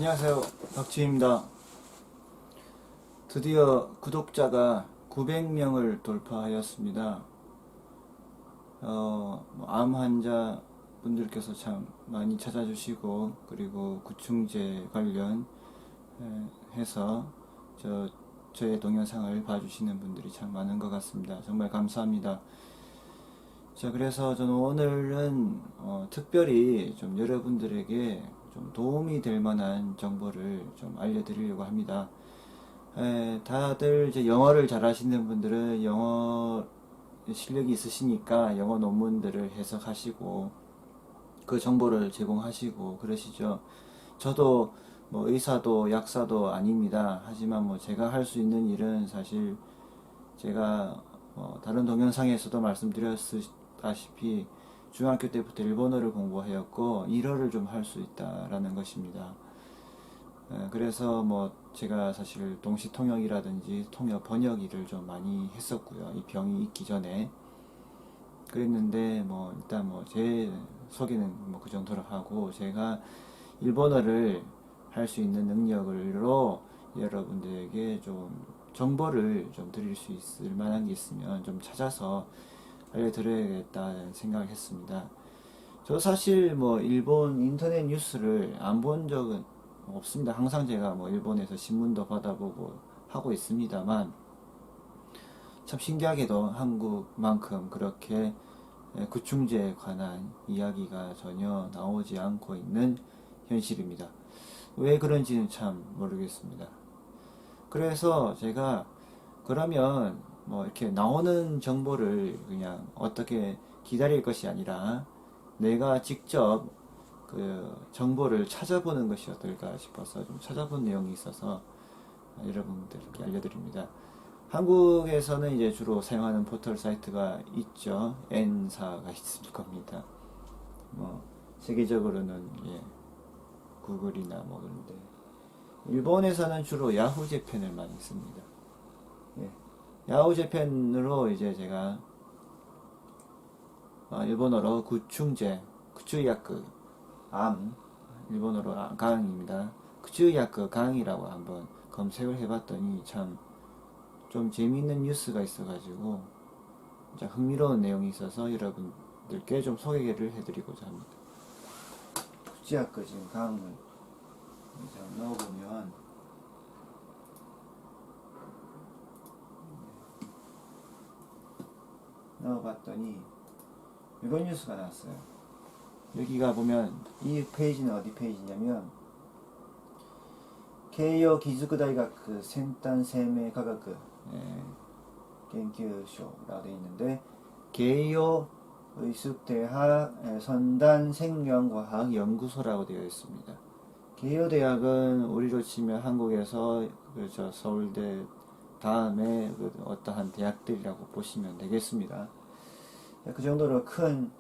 안녕하세요. 박지입니다. 드디어 구독자가 900명을 돌파하였습니다. 암 환자분들께서 참 많이 찾아주시고, 그리고 구충제 관련 해서 저의 동영상을 봐주시는 분들이 참 많은 것 같습니다. 정말 감사합니다. 자, 그래서 저는 오늘은 특별히 좀 여러분들에게 좀 도움이 될 만한 정보를 좀 알려드리려고 합니다. 다들 이제 영어를 잘 하시는 분들은 영어 실력이 있으시니까 영어 논문들을 해석하시고 그 정보를 제공하시고 그러시죠. 저도 뭐 의사도 약사도 아닙니다. 하지만 뭐 제가 할 수 있는 일은 사실 제가 다른 동영상에서도 말씀드렸다시피 중학교 때부터 일본어를 공부하였고 일어를 좀 할 수 있다라는 것입니다. 그래서 뭐 제가 사실 동시 통역이라든지 통역 번역 일을 좀 많이 했었고요. 이 병이 있기 전에 그랬는데 뭐 일단 뭐 제 소개는 뭐 그 정도로 하고 제가 일본어를 할 수 있는 능력으로 여러분들에게 좀 정보를 좀 드릴 수 있을 만한 게 있으면 좀 찾아서 알려드려야겠다는 생각을 했습니다. 저 사실 뭐 일본 인터넷 뉴스를 안 본 적은 없습니다. 항상 제가 뭐 일본에서 신문도 받아보고 하고 있습니다만 참 신기하게도 한국만큼 그렇게 구충제에 관한 이야기가 전혀 나오지 않고 있는 현실입니다. 왜 그런지는 참 모르겠습니다. 그래서 제가 그러면 뭐 이렇게 나오는 정보를 그냥 어떻게 기다릴 것이 아니라 내가 직접 그 정보를 찾아보는 것이 어떨까 싶어서 좀 찾아본 내용이 있어서 여러분들께 알려드립니다. 한국에서는 이제 주로 사용하는 포털 사이트가 있죠. N사가 있을 겁니다. 뭐 세계적으로는 구글이나 뭐 그런데 일본에서는 주로 야후 재팬을 많이 씁니다. 야후 재팬으로 이제 제가 일본어로 구충제, 구추야크, 암, 일본어로 강입니다. 구추야크 강이라고 한번 검색을 해봤더니 참 좀 재미있는 뉴스가 있어가지고 흥미로운 내용이 있어서 여러분들께 좀 소개를 해드리고자 합니다. 구추야크 지금 강을 넣어보면 넣어봤더니 이런 뉴스가 나왔어요. 여기가 보면 이 페이지는 어디 페이지냐면 케이오 기즈쿠大学 先端 生命科学 研究所라고 되어 있는데 케이오 의습대학 선단 생명과학 연구소라고 되어 있습니다. 케이오 대학은 우리로 치면 한국에서 그렇죠, 서울대 다음에 어떠한 대학들이라고 보시면 되겠습니다. 그 정도로 큰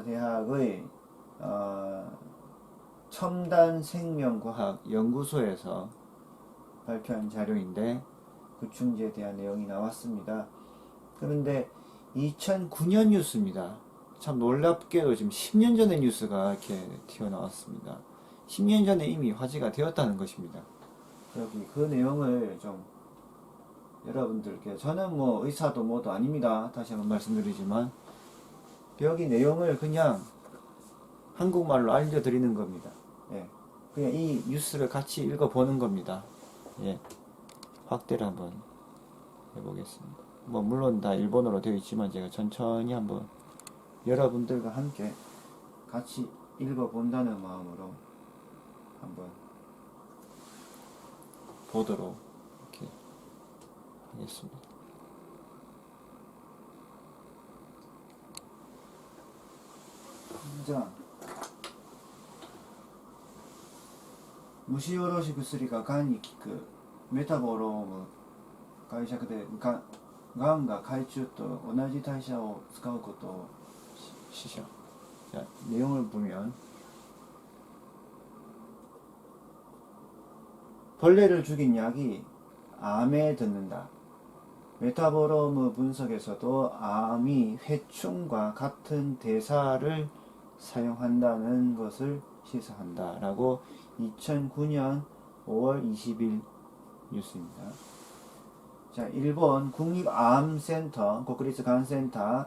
대학의 첨단 생명과학 연구소에서 발표한 자료인데 구충제에 대한 내용이 나왔습니다. 그런데 2009년 뉴스입니다. 참 놀랍게도 지금 10년 전의 뉴스가 이렇게 튀어나왔습니다. 10년 전에 이미 화제가 되었다는 것입니다. 여기 그 내용을 좀 여러분들께, 저는 뭐 의사도 뭐도 아닙니다. 다시 한번 말씀드리지만 여기 내용을 그냥 한국말로 알려드리는 겁니다. 그냥 이 뉴스를 같이 읽어보는 겁니다. 확대를 한번 해보겠습니다. 뭐 물론 다 일본어로 되어 있지만 제가 천천히 한번 여러분들과 함께 같이 읽어본다는 마음으로 한번 보도록 이렇게 하겠습니다. 자, 虫おろし薬ががんに効くメタボローム解釈でがんが海中と同じ代謝を使うことを시죠. 자, 내용을 보면 벌레를 죽인 약이 암에 듣는다. 메타보로무 분석에서도 암이 회충과 같은 대사를 사용한다는 것을 시사한다라고 2009년 5월 20일 뉴스입니다. 자, 일본 국립암센터, 고쿠리츠 간센터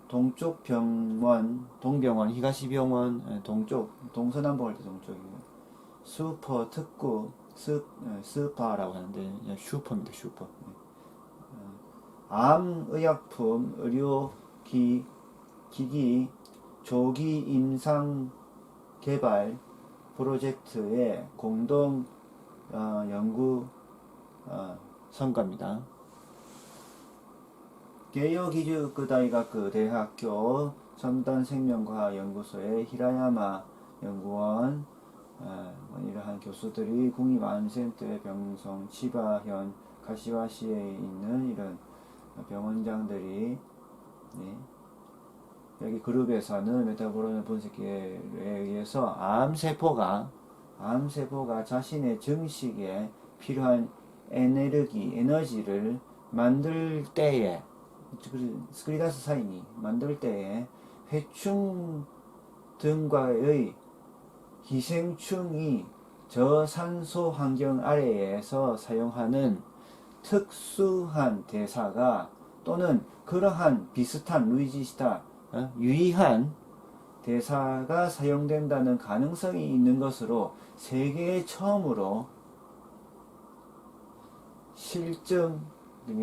동쪽 병원, 동병원, 히가시병원 동쪽, 동서남북 할 때 동쪽이에요. 슈퍼 특구, 스파라고 하는데 슈퍼입니다. 슈퍼. 암의약품, 의료기기, 조기 임상 개발 프로젝트의 공동 연구 성과입니다. 게이오기즈쿠다이가쿠 대학교 첨단생명과학연구소의 히라야마 연구원 이러한 교수들이 국립암센터의 병성 치바현 가시와시에 있는 이런 병원장들이 여기 그룹에서는 메타보로는 분석기에 의해서 암세포가 자신의 증식에 필요한 에너지를 만들 때에 스크리다스 사인이 만들 때에 회충 등과의 기생충이 저산소 환경 아래에서 사용하는 특수한 대사가 또는 그러한 비슷한 유의한 대사가 사용된다는 가능성이 있는 것으로 세계에 처음으로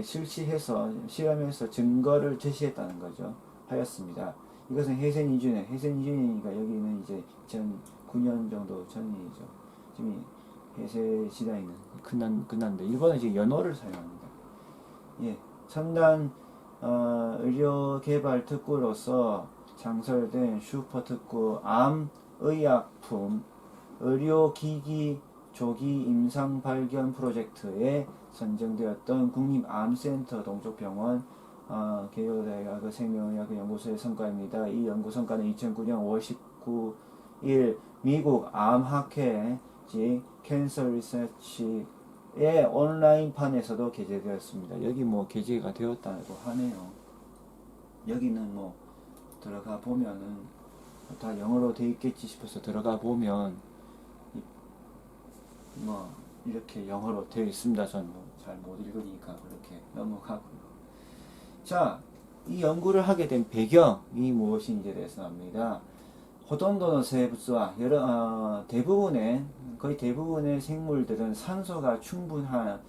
실시해서 실험해서 증거를 제시했다는 거죠. 하였습니다. 이것은 해센 이주년이니까 여기는 이제 2009년 정도 전이죠. 지금 해세 시대에는 끝났는데 일본은 지금 연호를 사용합니다. 예, 첨단 의료 개발 특구로서 창설된 슈퍼 특구 암의약품 의료기기 조기 임상 발견 프로젝트에 선정되었던 국립암센터 동쪽병원 개요대학 생명의학 연구소의 성과입니다. 이 연구 성과는 2009년 5월 19일 미국 암학회 캔서 리서치의 온라인판에서도 게재되었습니다. 여기 뭐 게재가 되었다고 하네요. 여기는 뭐 들어가 보면은 다 영어로 돼 있겠지 싶어서 들어가 보면 뭐 이렇게 영어로 되어 있습니다. 전 뭐 잘 못 읽으니까 그렇게 넘어가고요. 자, 이 연구를 하게 된 배경이 무엇인지에 대해서 나옵니다. 호돈도의 생物は 거의 대부분의 생물들은 산소가 충분한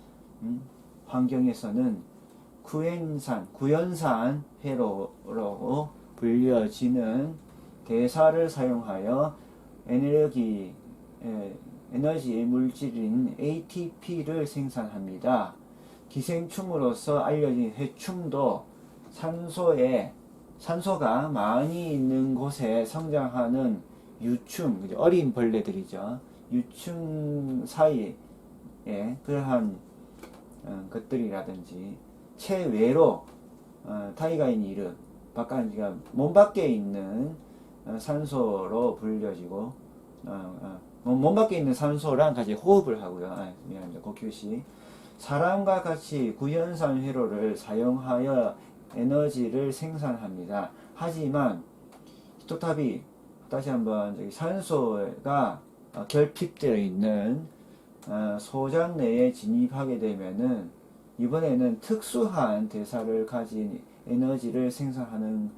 환경에서는 구연산 회로로 불려지는 대사를 사용하여 에너지 물질인 ATP를 생산합니다. 기생충으로서 알려진 해충도 산소가 많이 있는 곳에 성장하는 유충, 어린 벌레들이죠. 유충 사이에 그러한 것들이라든지 체외로 타이가이니르 몸 밖에 있는 산소로 불려지고 몸 밖에 있는 산소랑 같이 호흡을 하고요. 미안합니다. 고큐시 사람과 같이 구연산 회로를 사용하여 에너지를 생산합니다. 하지만 히토타비 다시 한번 산소가 결핍되어 있는 소장 내에 진입하게 되면은 이번에는 특수한 대사를 가진 에너지를 생산하는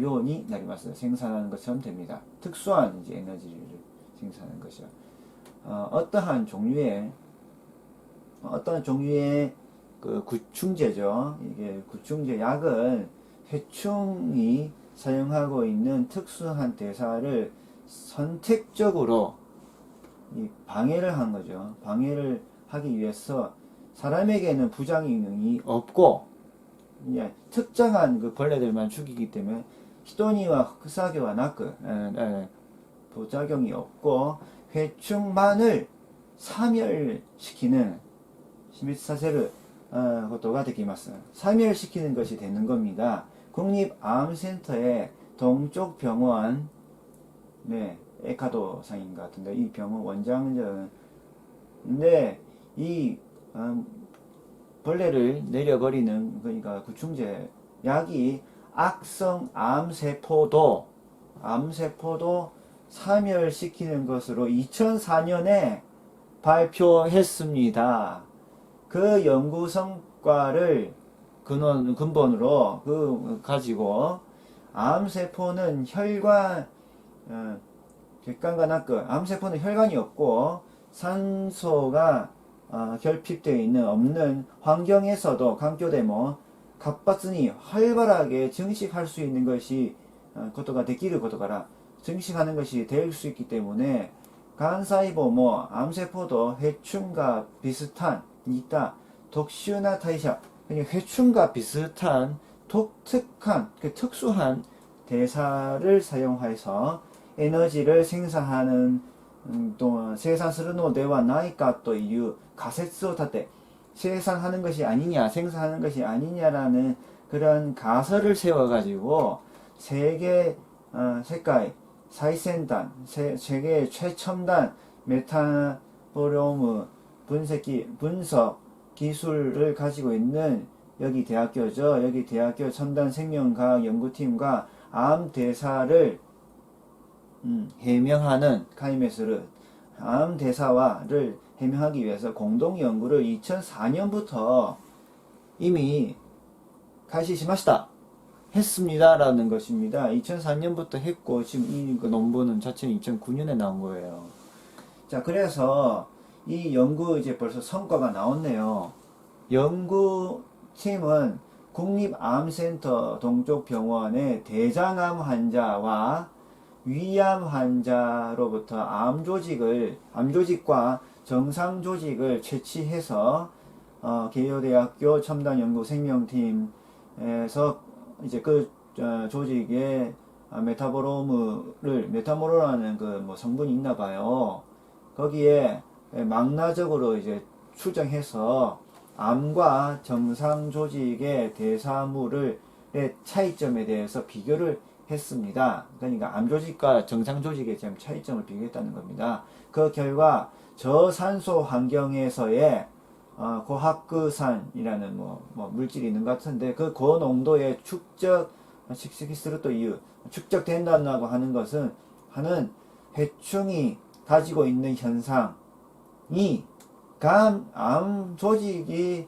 요원이 나리마스 생산하는 것처럼 됩니다. 특수한 이제 에너지를 생산하는 것이요. 어떠한 종류의 그 구충제죠. 이게 구충제 약은 해충이 사용하고 있는 특수한 대사를 선택적으로 방해를 한 거죠. 방해를 하기 위해서 사람에게는 부작용이 없고 특정한 그 벌레들만 죽이기 때문에 히토니와 흑사교와 나크 부작용이 없고 회충만을 사멸시키는 시미츠사세르 것도가 되기마스. 사멸시키는 것이 되는 겁니다. 국립암센터의 동쪽 병원 에카도 상인 같은데 이 병원 원장은 근데 이 벌레를 내려버리는 그러니까 구충제 약이 악성 암세포도 사멸시키는 것으로 2004년에 발표했습니다. 그 연구 성과를 근본으로 가지고 암세포는 혈관, 血管과 낙근, 암세포는 혈관이 없고 산소가 결핍되어 있는 없는 환경에서도 강교되면活発に 활발하게 증식할 수 있는 것이 ことができることから 증식하는 것이 될 수 있기 때문에 간사이보 뭐 암세포도 회충과 비슷한 있다 독슈나代謝 회충과 비슷한 독특한 특수한 대사를 사용해서 에너지를 생산하는 생산するのではないかという仮説を立て 생산하는 것이 아니냐, 생산하는 것이 아니냐라는 그런 가설을 세워가지고 세계最先端, 세계 최첨단 메타보로무 분석 기술을 가지고 있는 여기 대학교죠. 여기 대학교 첨단 생명과학 연구팀과 암 대사를 해명하는 카이메스르 암 대사와를 해명하기 위해서 공동 연구를 2004년부터 이미開始しました. 했습니다. 라는 것입니다. 2004년부터 했고, 지금 이 논문은 자체는 2009년에 나온 거예요. 자, 그래서 이 연구 이제 벌써 성과가 나왔네요. 연구팀은 국립암센터 동쪽병원의 대장암 환자와 위암 환자로부터 암조직과 정상 조직을 채취해서 개요대학교 첨단연구생명팀에서 이제 그 조직에 메타모로라는 그 뭐 성분이 있나 봐요. 거기에 망라적으로 이제 추정해서 암과 정상 조직의 대사물의 차이점에 대해서 비교를 했습니다. 그러니까 암 조직과 정상 조직의 지금 차이점을 비교했다는 겁니다. 그 결과 저산소 환경에서의 고학그산이라는 물질이 있는 것 같은데 그 고농도의 축적된다고 하는 것은 회충이 가지고 있는 현상이 암 조직이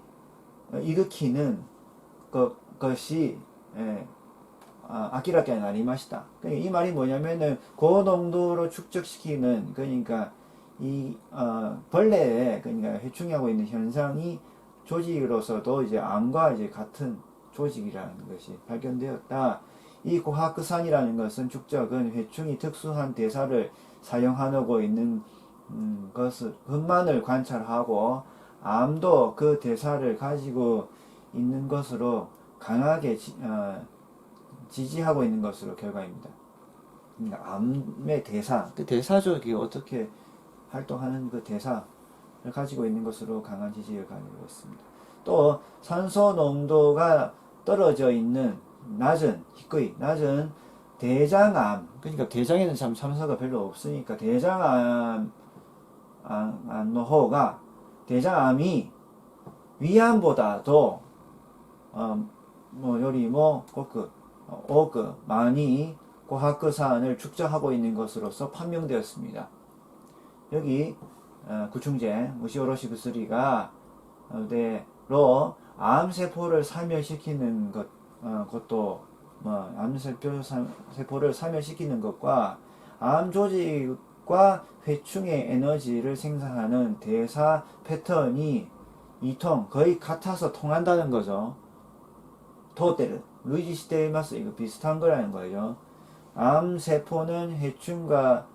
일으키는 것이 아키라케니 나리마시타. 이 말이 뭐냐면은 고농도로 축적시키는 그러니까 이 벌레에 그러니까 회충하고 있는 현상이 조직으로서도 이제 암과 이제 같은 조직이라는 것이 발견되었다. 이 고학그산이라는 것은 축적은 회충이 특수한 대사를 사용하고 있는 것만을 관찰하고 암도 그 대사를 가지고 있는 것으로 강하게 지지하고 있는 것으로 결과입니다. 그러니까 암의 대사, 그 대사죠. 이게 어떻게 활동하는 그 대사를 가지고 있는 것으로 강한 지지를 가지고 있습니다. 또 산소 농도가 떨어져 있는 낮은 대장암, 그러니까 대장에는 참 산소가 별로 없으니까 대장암이 위암보다도 많이 고학그산을 축적하고 있는 것으로서 판명되었습니다. 여기 구충제 무시오로시 구스리가 로 암세포를 사멸시키는 것도 암세포를 사멸시키는 것과 암조직과 회충의 에너지를 생산하는 대사 패턴이 거의 같아서 통한다는 거죠. 토테르 루이지시테이마스 이거 비슷한 거라는 거예요. 암세포는 회충과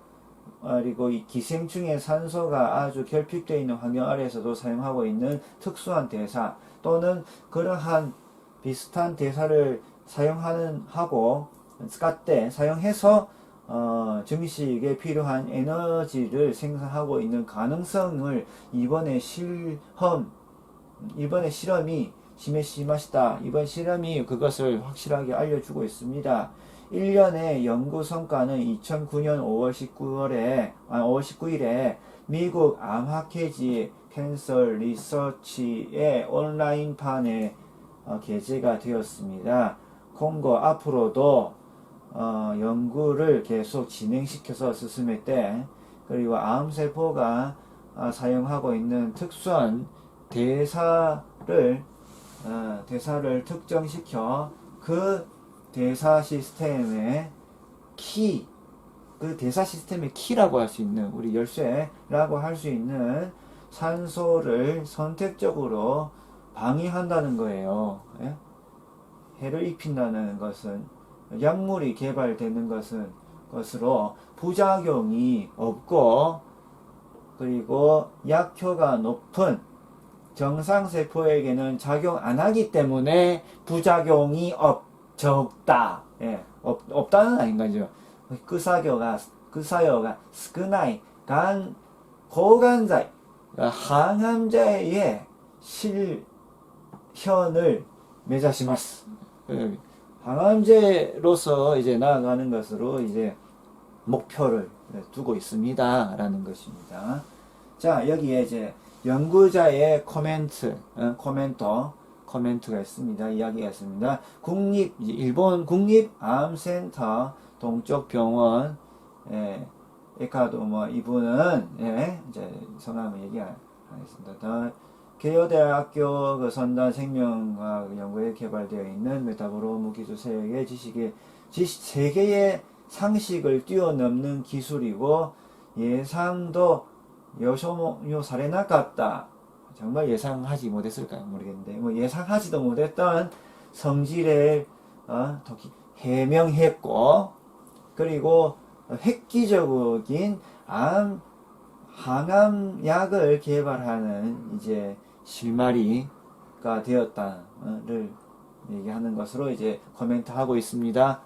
그리고 이 기생충의 산소가 아주 결핍되어 있는 환경 아래에서도 사용하고 있는 특수한 대사 또는 그러한 비슷한 대사를 사용해서 증식에 필요한 에너지를 생산하고 있는 가능성을 이번에 실험이 시메시마시다. 이번 실험이 그것을 확실하게 알려주고 있습니다. 1년의 연구 성과는 2009년 5월 19일에 미국 암학회지 캔서 리서치의 온라인판에 게재가 되었습니다. 앞으로도 연구를 계속 진행시켜서 스스메 때, 그리고 암세포가 사용하고 있는 특수한 대사를 특정시켜 그 대사 시스템의 키, 그 대사 시스템의 키라고 할 수 있는, 우리 열쇠라고 할 수 있는 산소를 선택적으로 방해한다는 거예요. 예? 해를 입힌다는 것은, 약물이 개발되는 것으로 부작용이 없고, 그리고 약효가 높은 정상세포에게는 작용 안 하기 때문에 부작용이 적다. 예, 없다는 아닌 거죠. 그 사교가, 스크나이, 고간자이, 항암제의 실현을目指します. 항암제로서 이제 나아가는 것으로 이제 목표를 두고 있습니다. 라는 것입니다. 자, 여기에 이제 연구자의 코멘트가 있습니다. 이야기가 있습니다. 일본 국립암센터 동쪽병원, 에카도 이분은, 이제 성함을 얘기하겠습니다. 개요대학교 그 선단 생명과학 연구에 개발되어 있는 메타보로무 기술 세계의 상식을 뛰어넘는 기술이고, 예상도 요사레나갔다. 정말 예상하지 못했을까요? 모르겠는데, 예상하지도 못했던 성질을 해명했고, 그리고 획기적인 항암약을 개발하는 이제 실마리가 되었다를 얘기하는 것으로 이제 코멘트하고 있습니다.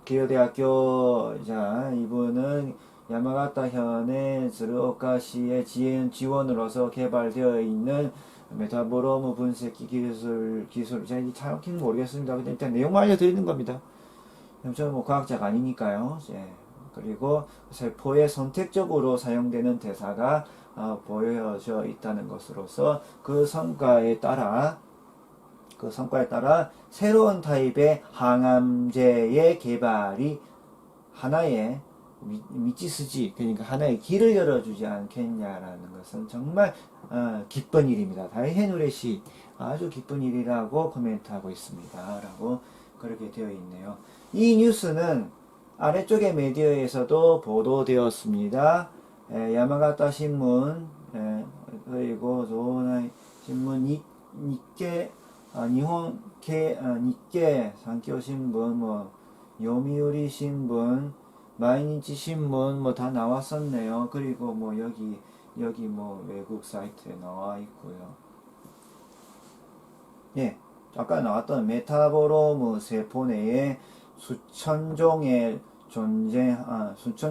기요대학교, 이분은 야마가타 현의 즈루오카시의 지원으로서 개발되어 있는 메타보로무 분석기 기술, 제가 정확히는 모르겠습니다. 근데 일단 내용만 알려드리는 겁니다. 저는 과학자가 아니니까요. 그리고 세포에 선택적으로 사용되는 대사가 보여져 있다는 것으로서 그 성과에 따라 새로운 타입의 항암제의 개발이 하나의 미치스지, 그러니까 하나의 길을 열어주지 않겠냐라는 것은 정말 기쁜 일입니다. 다이헤누레시, 아주 기쁜 일이라고 코멘트하고 있습니다. 라고 그렇게 되어 있네요. 이 뉴스는 아래쪽의 메디어에서도 보도되었습니다. 야마가타 신문, 그리고 조나이 신문, 니케, 니케 산교 신문, 요미우리 신문, 마이니치 신문 다 나왔었네요. 그리고 여기 외국 사이트에 나와 있고요. 예, 아까 나왔던 메타보로무 세포 내에 수천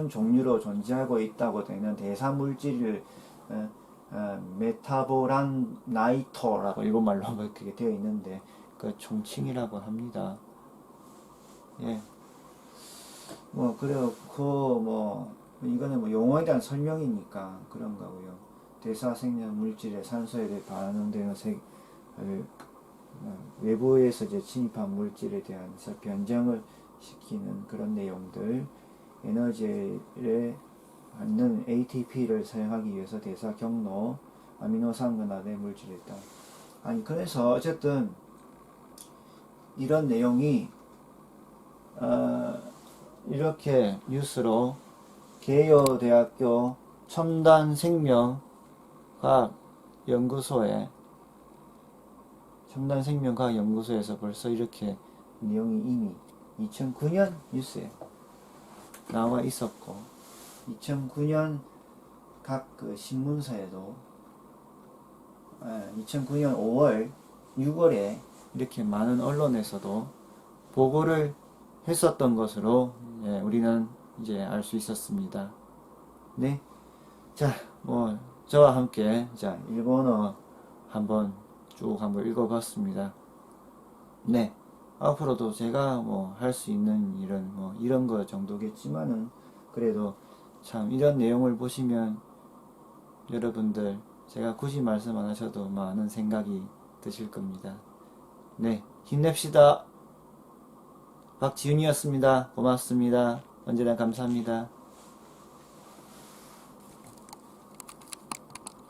종류로 존재하고 있다고 되는 대사 물질을 메타보란 나이토라고 일본말로 그렇게 되어 있는데 그 총칭이라고 합니다. 예. 그렇고 이거는 용어에 대한 설명이니까 그런 거고요. 대사 생명 물질의 산소에 대해 반응되는 외부에서 이제 침입한 물질에 대한 변정을 시키는 그런 내용들, 에너지를 받는 ATP를 사용하기 위해서 대사 경로, 아미노산분화된 물질이 있다. 그래서 어쨌든 이런 내용이 이렇게 뉴스로 개요대학교 첨단생명과학연구소에서 벌써 이렇게 내용이 이미 2009년 뉴스에 나와 있었고, 2009년 각 신문사에도 2009년 5월, 6월에 이렇게 많은 언론에서도 보고를 했었던 것으로 우리는 이제 알 수 있었습니다. 네. 자, 저와 함께 일본어 한번 읽어봤습니다. 네. 앞으로도 제가 할 수 있는 일은 이런 거 정도겠지만은, 그래도 참 이런 내용을 보시면 여러분들 제가 굳이 말씀 안 하셔도 많은 생각이 드실 겁니다. 네. 힘냅시다. 박지윤이었습니다. 고맙습니다. 언제나 감사합니다.